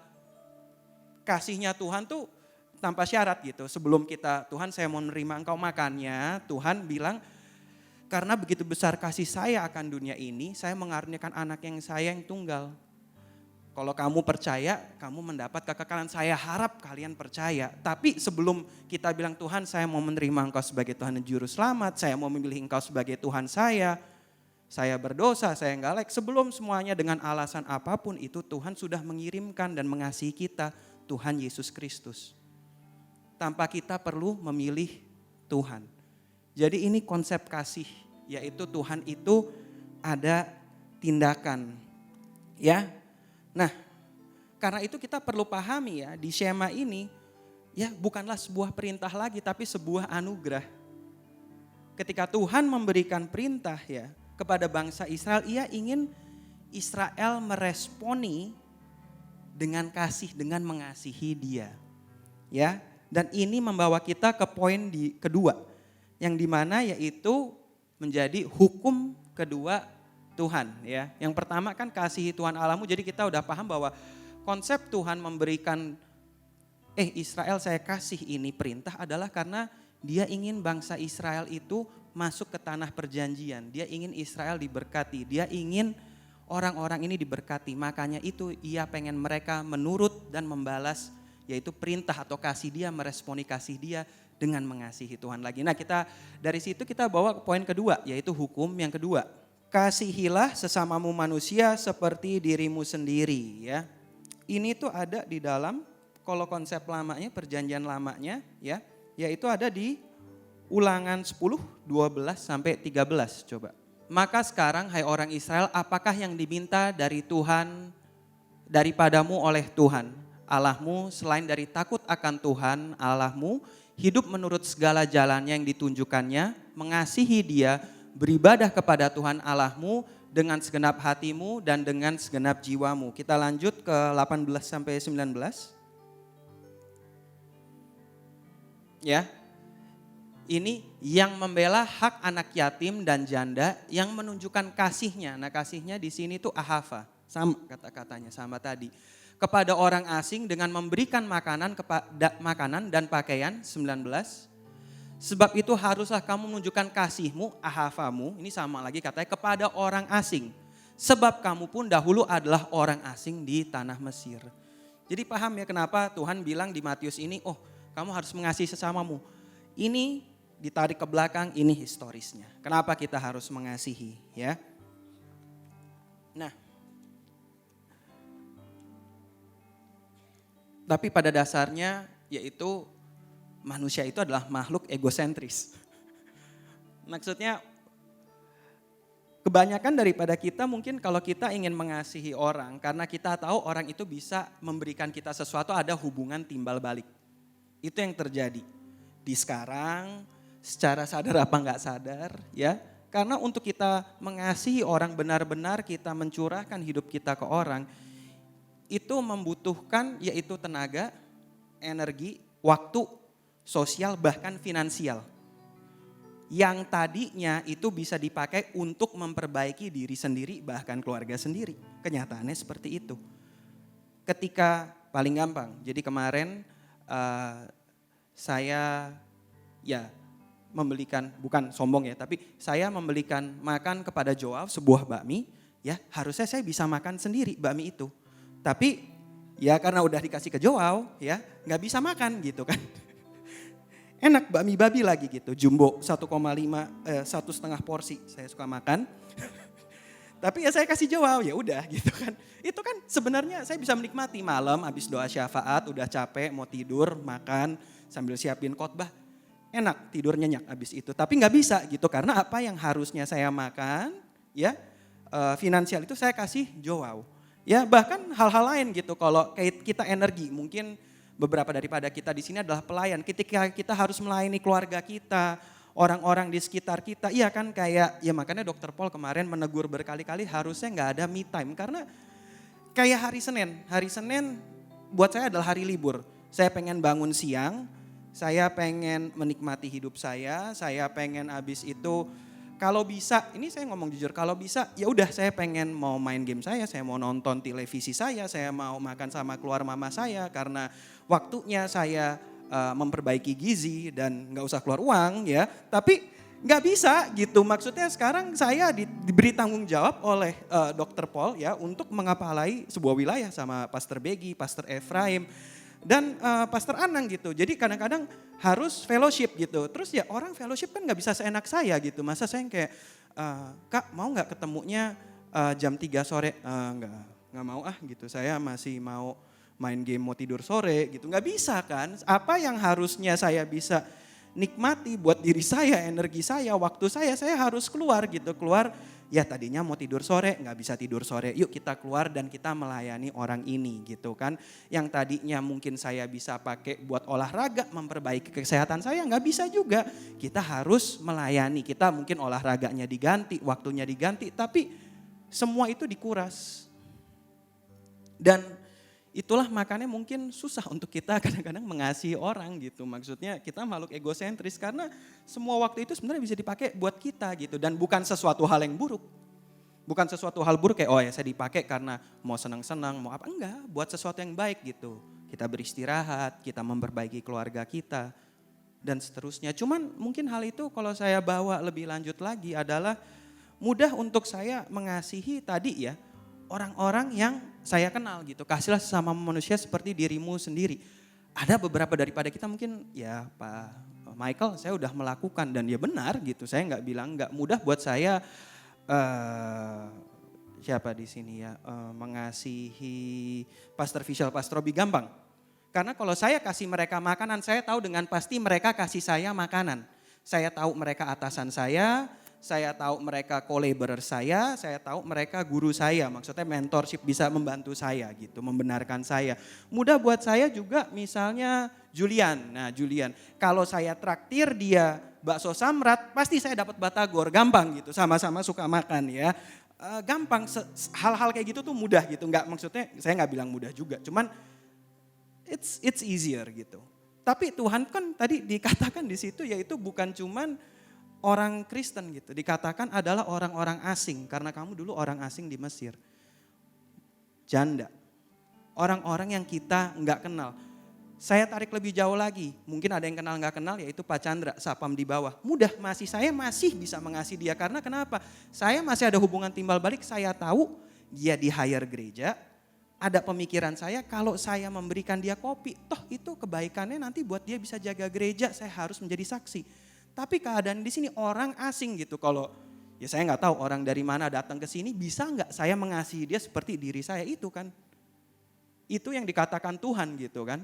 Kasihnya Tuhan tuh tanpa syarat gitu. Sebelum kita, Tuhan saya mau menerima engkau, makannya Tuhan bilang, karena begitu besar kasih saya akan dunia ini, saya mengaruniakan anak yang saya yang tunggal. Kalau kamu percaya, kamu mendapat kekekalan. Saya harap kalian percaya. Tapi sebelum kita bilang Tuhan saya mau menerima engkau sebagai Tuhan dan Juru Selamat, saya mau memilih engkau sebagai Tuhan saya berdosa, saya enggak layak. Sebelum semuanya dengan alasan apapun itu Tuhan sudah mengirimkan dan mengasihi kita, Tuhan Yesus Kristus. Tanpa kita perlu memilih Tuhan. Jadi ini konsep kasih, yaitu Tuhan itu ada tindakan. Ya. Nah, karena itu kita perlu pahami ya, di Shema ini ya bukanlah sebuah perintah lagi tapi sebuah anugerah. Ketika Tuhan memberikan perintah ya kepada bangsa Israel, ia ingin Israel meresponi dengan kasih, dengan mengasihi dia. Ya. Dan ini membawa kita ke poin kedua, yang dimana yaitu menjadi hukum kedua Tuhan. Ya. Yang pertama kan kasihi Tuhan Allahmu, jadi kita udah paham bahwa konsep Tuhan memberikan Israel saya kasih ini perintah adalah karena dia ingin bangsa Israel itu masuk ke tanah perjanjian. Dia ingin Israel diberkati, dia ingin orang-orang ini diberkati. Makanya itu ia pengen mereka menurut dan membalas yaitu perintah atau kasih dia, meresponi kasih dia dengan mengasihi Tuhan lagi. Nah kita dari situ kita bawa ke poin kedua yaitu hukum yang kedua. Kasihilah sesamamu manusia seperti dirimu sendiri ya. Ini tuh ada di dalam kalau konsep lamanya, perjanjian lamanya ya, yaitu ada di Ulangan 10, 12 sampai 13 coba. Maka sekarang hai orang Israel, apakah yang diminta dari Tuhan daripadamu oleh Tuhan Allahmu selain dari takut akan Tuhan Allahmu, hidup menurut segala jalannya yang ditunjukkannya, mengasihi dia, beribadah kepada Tuhan Allahmu dengan segenap hatimu dan dengan segenap jiwamu. Kita lanjut ke 18 sampai 19. Ya. Ini yang membela hak anak yatim dan janda, yang menunjukkan kasihnya. Nah, kasihnya di sini tuh ahava, sama kata-katanya sama tadi. Kepada orang asing dengan memberikan makanan dan pakaian 19. Sebab itu haruslah kamu menunjukkan kasihmu, ahavamu, ini sama lagi katanya, kepada orang asing. Sebab kamu pun dahulu adalah orang asing di tanah Mesir. Jadi paham ya kenapa Tuhan bilang di Matius ini, oh kamu harus mengasihi sesamamu. Ini ditarik ke belakang, ini historisnya. Kenapa kita harus mengasihi ya. Nah, tapi pada dasarnya yaitu manusia itu adalah makhluk egosentris. Maksudnya kebanyakan daripada kita mungkin kalau kita ingin mengasihi orang karena kita tahu orang itu bisa memberikan kita sesuatu, ada hubungan timbal balik. Itu yang terjadi di sekarang secara sadar apa enggak sadar ya. Karena untuk kita mengasihi orang benar-benar kita mencurahkan hidup kita ke orang itu membutuhkan yaitu tenaga, energi, waktu, sosial bahkan finansial. Yang tadinya itu bisa dipakai untuk memperbaiki diri sendiri bahkan keluarga sendiri. Kenyataannya seperti itu. Ketika paling gampang, jadi kemarin saya ya membelikan, bukan sombong ya, tapi saya membelikan makan kepada Joao sebuah bakmi, ya harusnya saya bisa makan sendiri bakmi itu. Tapi ya karena udah dikasih ke Joao ya nggak bisa makan gitu kan. Enak bakmi babi lagi gitu, jumbo 1,5, 1,5 porsi saya suka makan. Tapi ya saya kasih Joao ya udah gitu kan. Itu kan sebenarnya saya bisa menikmati malam habis doa syafaat, udah capek mau tidur, makan sambil siapin khotbah. Enak tidur nyenyak habis itu. Tapi nggak bisa gitu karena apa yang harusnya saya makan ya finansial itu saya kasih Joao. Ya bahkan hal-hal lain gitu kalau kayak kita energi mungkin beberapa daripada kita di sini adalah pelayan. Ketika kita harus melayani keluarga kita, orang-orang di sekitar kita, iya kan kayak, ya makanya Dr. Paul kemarin menegur berkali-kali harusnya nggak ada me time. Karena kayak hari Senin buat saya adalah hari libur. Saya pengen bangun siang, saya pengen menikmati hidup saya pengen habis itu, kalau bisa, ini saya ngomong jujur, kalau bisa ya udah saya pengen mau main game saya mau nonton televisi saya mau makan sama keluar mama saya karena waktunya saya memperbaiki gizi dan nggak usah keluar uang ya. Tapi nggak bisa gitu, maksudnya sekarang saya diberi tanggung jawab oleh Dr. Paul ya untuk mengapalai sebuah wilayah sama Pastor Begi, Pastor Efraim dan Pastor Anang gitu. Jadi kadang-kadang harus fellowship gitu. Terus ya orang fellowship kan gak bisa seenak saya gitu. Masa saya yang kayak, Kak mau gak ketemunya jam 3 sore? Gak mau gitu. Saya masih mau main game, mau tidur sore gitu. Gak bisa kan. Apa yang harusnya saya bisa nikmati buat diri saya, energi saya, waktu saya harus keluar gitu. Keluar ya tadinya mau tidur sore, gak bisa tidur sore. Yuk kita keluar dan kita melayani orang ini gitu kan. Yang tadinya mungkin saya bisa pakai buat olahraga, memperbaiki kesehatan saya, gak bisa juga. Kita harus melayani, kita mungkin olahraganya diganti, waktunya diganti. Tapi semua itu dikuras. Dan itulah makanya mungkin susah untuk kita kadang-kadang mengasihi orang gitu. Maksudnya kita makhluk egosentris karena semua waktu itu sebenarnya bisa dipakai buat kita gitu. Dan bukan sesuatu hal yang buruk. Bukan sesuatu hal buruk kayak oh ya saya dipakai karena mau senang-senang, mau apa. Enggak, buat sesuatu yang baik gitu. Kita beristirahat, kita memperbaiki keluarga kita dan seterusnya. Cuman mungkin hal itu kalau saya bawa lebih lanjut lagi adalah mudah untuk saya mengasihi tadi ya. Orang-orang yang saya kenal gitu, kasihlah sesama manusia seperti dirimu sendiri. Ada beberapa daripada kita mungkin ya Pak Michael saya udah melakukan dan ya benar gitu. Saya nggak bilang nggak mudah buat saya siapa di sini ya mengasihi Pastor Vishal, Pastor Robi gampang. Karena kalau saya kasih mereka makanan, saya tahu dengan pasti mereka kasih saya makanan. Saya tahu mereka atasan saya tahu mereka collaborator saya tahu mereka guru saya, maksudnya mentorship bisa membantu saya gitu, membenarkan saya. Mudah buat saya juga misalnya Julian, kalau saya traktir dia bakso samrat, pasti saya dapat batagor, gampang gitu, sama-sama suka makan ya. Gampang, hal-hal kayak gitu tuh mudah gitu, nggak maksudnya saya nggak bilang mudah juga, cuman it's easier gitu. Tapi Tuhan kan tadi dikatakan di situ yaitu bukan cuman orang Kristen gitu, dikatakan adalah orang-orang asing karena kamu dulu orang asing di Mesir. Janda, orang-orang yang kita nggak kenal. Saya tarik lebih jauh lagi, mungkin ada yang kenal nggak kenal yaitu Pak Chandra, sapam di bawah. Mudah saya masih bisa mengasihi dia karena kenapa? Saya masih ada hubungan timbal balik, saya tahu dia di hire gereja, ada pemikiran saya kalau saya memberikan dia kopi, toh itu kebaikannya nanti buat dia bisa jaga gereja, saya harus menjadi saksi. Tapi keadaan di sini orang asing gitu, kalau ya saya nggak tahu orang dari mana datang ke sini, bisa nggak saya mengasihi dia seperti diri saya itu kan. Itu yang dikatakan Tuhan gitu kan.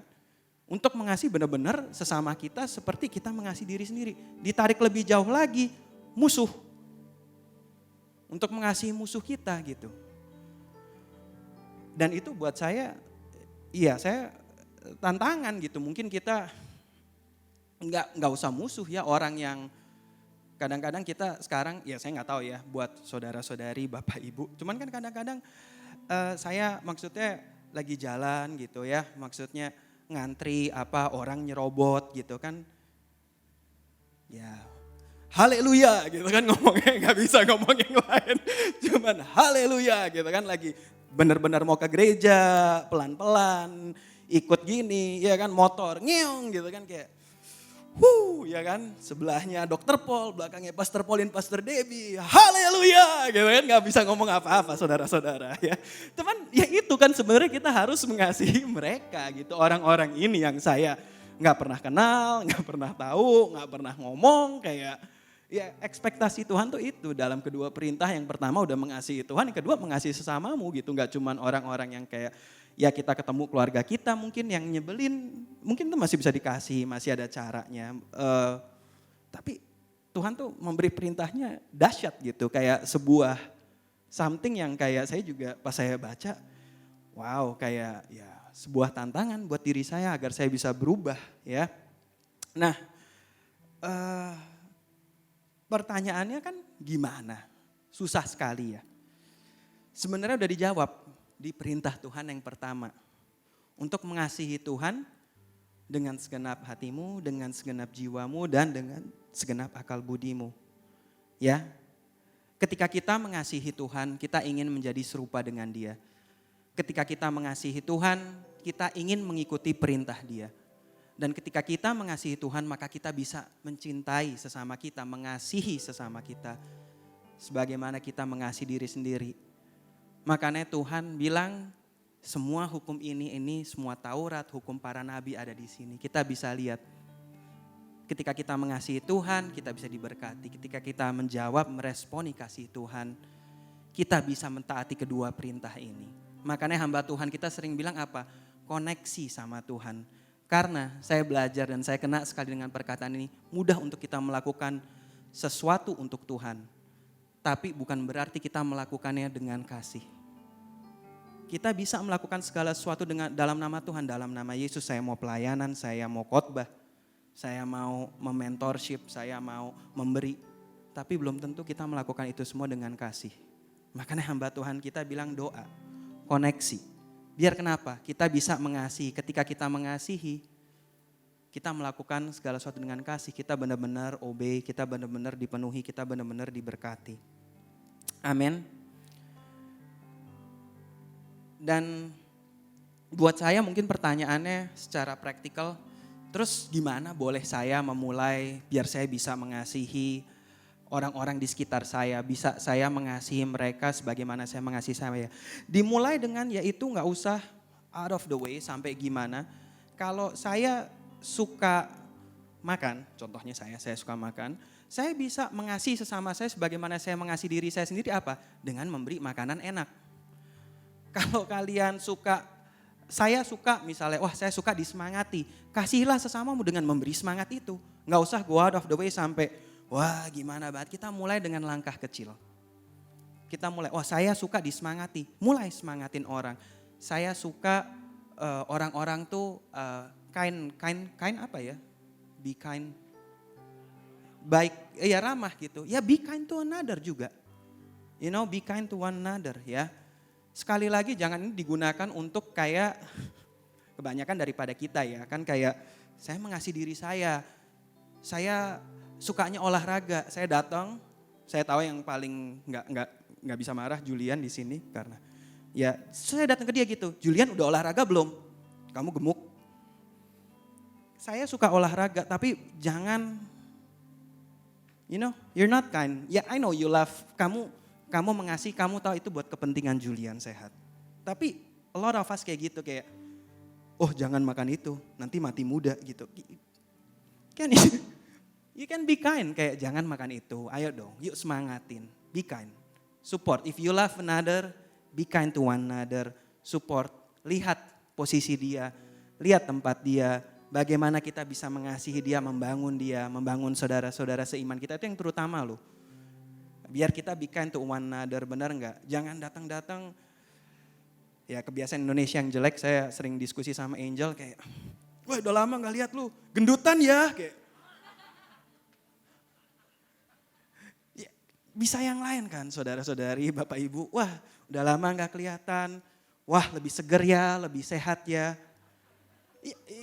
Untuk mengasihi benar-benar sesama kita seperti kita mengasihi diri sendiri. Ditarik lebih jauh lagi, musuh. Untuk mengasihi musuh kita gitu. Dan itu buat saya, iya saya tantangan gitu. Mungkin kita nggak usah musuh ya, orang yang kadang-kadang kita sekarang, ya saya nggak tahu ya buat saudara-saudari, bapak ibu. Cuman kan kadang-kadang saya maksudnya lagi jalan gitu ya, maksudnya ngantri apa orang nyerobot gitu kan. Ya haleluya gitu kan ngomongnya, nggak bisa ngomong yang lain. Cuman haleluya gitu kan, lagi benar-benar mau ke gereja, pelan-pelan, ikut gini, ya kan motor, ngeong gitu kan kayak, ya kan, sebelahnya Dokter Paul, belakangnya Pastor Paulin, Pastor Debbie, haleluya gitu kan, nggak bisa ngomong apa-apa saudara-saudara ya. Teman, ya itu kan sebenarnya kita harus mengasihi mereka gitu, orang-orang ini yang saya nggak pernah kenal, nggak pernah tahu, nggak pernah ngomong kayak. Ya ekspektasi Tuhan tuh itu dalam kedua perintah, yang pertama udah mengasihi Tuhan, yang kedua mengasihi sesamamu gitu. Gak cuman orang-orang yang kayak ya kita ketemu keluarga kita mungkin yang nyebelin, mungkin tuh masih bisa dikasih, masih ada caranya. Tapi Tuhan tuh memberi perintahnya dahsyat gitu, kayak sebuah something yang kayak saya juga pas saya baca, wow kayak ya sebuah tantangan buat diri saya agar saya bisa berubah ya. Nah, pertanyaannya kan gimana? Susah sekali ya. Sebenarnya udah dijawab di perintah Tuhan yang pertama. Untuk mengasihi Tuhan dengan segenap hatimu, dengan segenap jiwamu, dan dengan segenap akal budimu. Ya, ketika kita mengasihi Tuhan, kita ingin menjadi serupa dengan Dia. Ketika kita mengasihi Tuhan, kita ingin mengikuti perintah Dia. Dan ketika kita mengasihi Tuhan, maka kita bisa mencintai sesama kita, mengasihi sesama kita. Sebagaimana kita mengasihi diri sendiri. Makanya Tuhan bilang, semua hukum ini semua Taurat, hukum para nabi ada di sini. Kita bisa lihat, ketika kita mengasihi Tuhan, kita bisa diberkati. Ketika kita menjawab, meresponi kasih Tuhan, kita bisa mentaati kedua perintah ini. Makanya hamba Tuhan kita sering bilang apa? Koneksi sama Tuhan. Karena saya belajar dan saya kena sekali dengan perkataan ini, mudah untuk kita melakukan sesuatu untuk Tuhan. Tapi bukan berarti kita melakukannya dengan kasih. Kita bisa melakukan segala sesuatu dalam nama Tuhan, dalam nama Yesus. Saya mau pelayanan, saya mau khotbah, saya mau mementorship, saya mau memberi. Tapi belum tentu kita melakukan itu semua dengan kasih. Makanya hamba Tuhan kita bilang doa, koneksi. Biar kenapa? Kita bisa mengasihi. Ketika kita mengasihi, kita melakukan segala sesuatu dengan kasih. Kita benar-benar obey, kita benar-benar dipenuhi, kita benar-benar diberkati. Amin. Dan buat saya mungkin pertanyaannya secara praktikal, terus gimana boleh saya memulai biar saya bisa mengasihi orang-orang di sekitar saya, bisa saya mengasihi mereka sebagaimana saya mengasihi saya. Dimulai dengan yaitu gak usah out of the way sampai gimana. Kalau saya suka makan, contohnya saya suka makan, saya bisa mengasihi sesama saya sebagaimana saya mengasihi diri saya sendiri apa? Dengan memberi makanan enak. Kalau kalian saya suka misalnya, wah saya suka disemangati, kasihilah sesamamu dengan memberi semangat itu. Gak usah go out of the way sampai wah gimana banget, kita mulai dengan langkah kecil. Kita mulai, wah saya suka disemangati, mulai semangatin orang. Saya suka orang-orang tuh kind apa ya? Be kind, baik, ya ramah gitu. Ya be kind to another juga. You know, be kind to one another ya. Sekali lagi jangan ini digunakan untuk kayak, kebanyakan daripada kita ya. Kan kayak saya mengasihi diri saya sukanya olahraga, saya datang, saya tahu yang paling nggak bisa marah Julian di sini karena ya saya datang ke dia gitu, Julian udah olahraga belum? Kamu gemuk. Saya suka olahraga tapi jangan, you know, you're not kind. Ya I know you love, kamu mengasihi, kamu tahu itu buat kepentingan Julian sehat. Tapi A lot of us kayak gitu, kayak oh jangan makan itu, nanti mati muda gitu. Kan you can be kind, kayak jangan makan itu, ayo dong, yuk semangatin, be kind. Support, if you love another, be kind to one another, support, lihat posisi dia, lihat tempat dia, bagaimana kita bisa mengasihi dia, membangun saudara-saudara seiman kita, itu yang terutama loh. Biar kita be kind to one another, benar enggak? Jangan datang-datang, ya kebiasaan Indonesia yang jelek, saya sering diskusi sama Angel kayak, wah udah lama gak lihat lu, gendutan ya, kayak. Bisa yang lain kan saudara-saudari, bapak ibu, wah udah lama gak kelihatan, wah lebih seger ya, lebih sehat ya.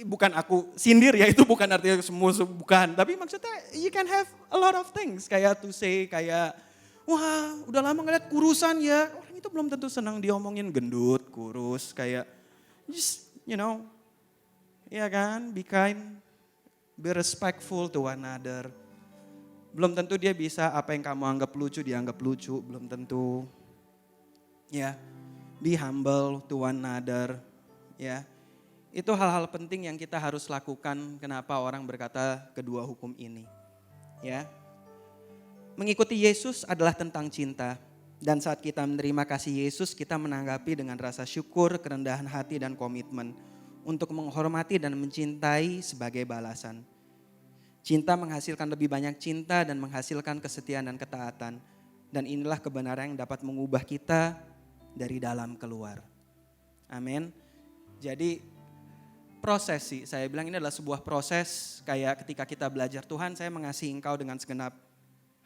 Bukan aku sindir ya, itu bukan artinya semua, bukan. Tapi maksudnya you can have a lot of things, kayak to say, kayak wah udah lama gak lihat kurusan ya. Orang itu belum tentu senang diomongin gendut, kurus, kayak just you know, ya kan, be kind, be respectful to one another. Belum tentu dia bisa apa yang kamu anggap lucu, dianggap lucu, belum tentu. Ya, be humble to one another. Ya, itu hal-hal penting yang kita harus lakukan. Kenapa orang berkata kedua hukum ini? Ya, mengikuti Yesus adalah tentang cinta. Dan saat kita menerima kasih Yesus, kita menanggapi dengan rasa syukur, kerendahan hati dan komitmen untuk menghormati dan mencintai sebagai balasan. Cinta menghasilkan lebih banyak cinta dan menghasilkan kesetiaan dan ketaatan. Dan inilah kebenaran yang dapat mengubah kita dari dalam keluar. Amin. Jadi proses sih, saya bilang ini adalah sebuah proses. Kayak ketika kita belajar, Tuhan saya mengasihi Engkau dengan segenap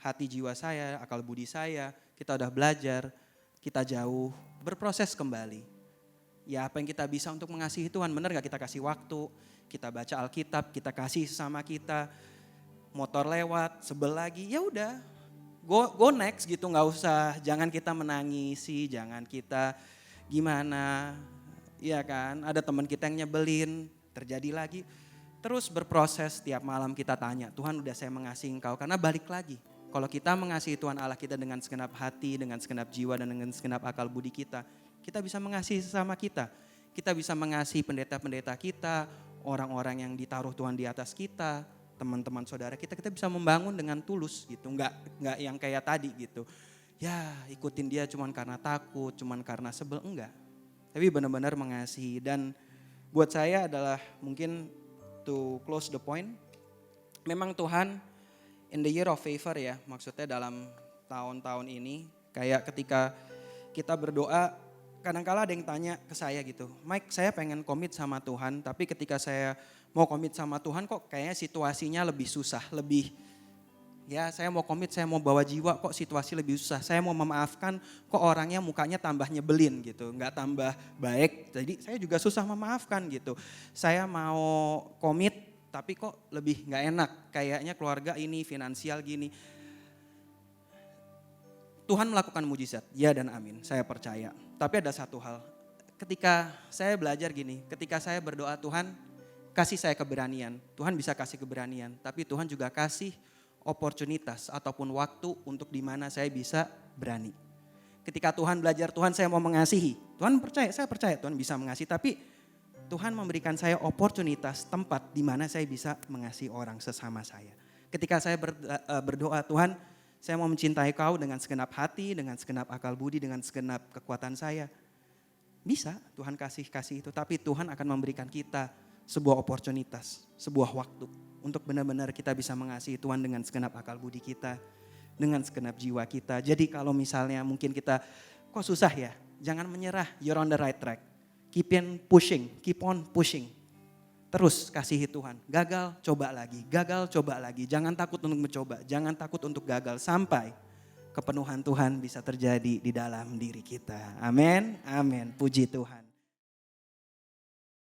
hati jiwa saya, akal budi saya. Kita udah belajar, kita jauh, berproses kembali. Ya apa yang kita bisa untuk mengasihi Tuhan, benar gak kita kasih waktu, kita baca Alkitab, kita kasih sesama kita. Motor lewat, sebel lagi, ya udah, go next gitu, nggak usah, jangan kita menangisi, jangan kita gimana, ya kan, ada teman kita yang nyebelin, terjadi lagi, terus berproses. Tiap malam kita tanya, Tuhan udah saya mengasihi Engkau, karena balik lagi, kalau kita mengasihi Tuhan Allah kita dengan segenap hati, dengan segenap jiwa dan dengan segenap akal budi kita bisa mengasihi sesama kita bisa mengasihi pendeta-pendeta kita, orang-orang yang ditaruh Tuhan di atas kita, teman-teman saudara kita bisa membangun dengan tulus gitu, nggak yang kayak tadi gitu. Ya ikutin dia cuman karena takut, cuman karena sebel, enggak. Tapi benar-benar mengasihi. Dan buat saya adalah mungkin to close the point, memang Tuhan in the year of favor ya, maksudnya dalam tahun-tahun ini, kayak ketika kita berdoa, kadang-kala ada yang tanya ke saya gitu, Mike saya pengen komit sama Tuhan, tapi ketika saya mau komit sama Tuhan kok kayaknya situasinya lebih susah, lebih ya saya mau komit, saya mau bawa jiwa kok situasi lebih susah, saya mau memaafkan kok orangnya mukanya tambah nyebelin gitu, nggak tambah baik, jadi saya juga susah memaafkan gitu. Saya mau komit tapi kok lebih nggak enak, kayaknya keluarga ini, finansial gini. Tuhan melakukan mujizat, ya dan amin, saya percaya. Tapi ada satu hal, ketika saya belajar gini, ketika saya berdoa Tuhan kasih saya keberanian, Tuhan bisa kasih keberanian, tapi Tuhan juga kasih opportunitas ataupun waktu untuk di mana saya bisa berani. Ketika Tuhan belajar, Tuhan saya mau mengasihi, Tuhan percaya, saya percaya Tuhan bisa mengasihi, tapi Tuhan memberikan saya opportunitas, tempat di mana saya bisa mengasihi orang sesama saya. Ketika saya berdoa, Tuhan saya mau mencintai Kau dengan segenap hati, dengan segenap akal budi, dengan segenap kekuatan saya. Bisa Tuhan kasih itu, tapi Tuhan akan memberikan kita sebuah oportunitas, sebuah waktu untuk benar-benar kita bisa mengasihi Tuhan dengan segenap akal budi kita, dengan segenap jiwa kita. Jadi kalau misalnya mungkin kita kok susah ya, jangan menyerah, you're on the right track. Keep on pushing. Terus kasihi Tuhan, gagal coba lagi, jangan takut untuk mencoba, jangan takut untuk gagal sampai kepenuhan Tuhan bisa terjadi di dalam diri kita. Amin, amin, puji Tuhan.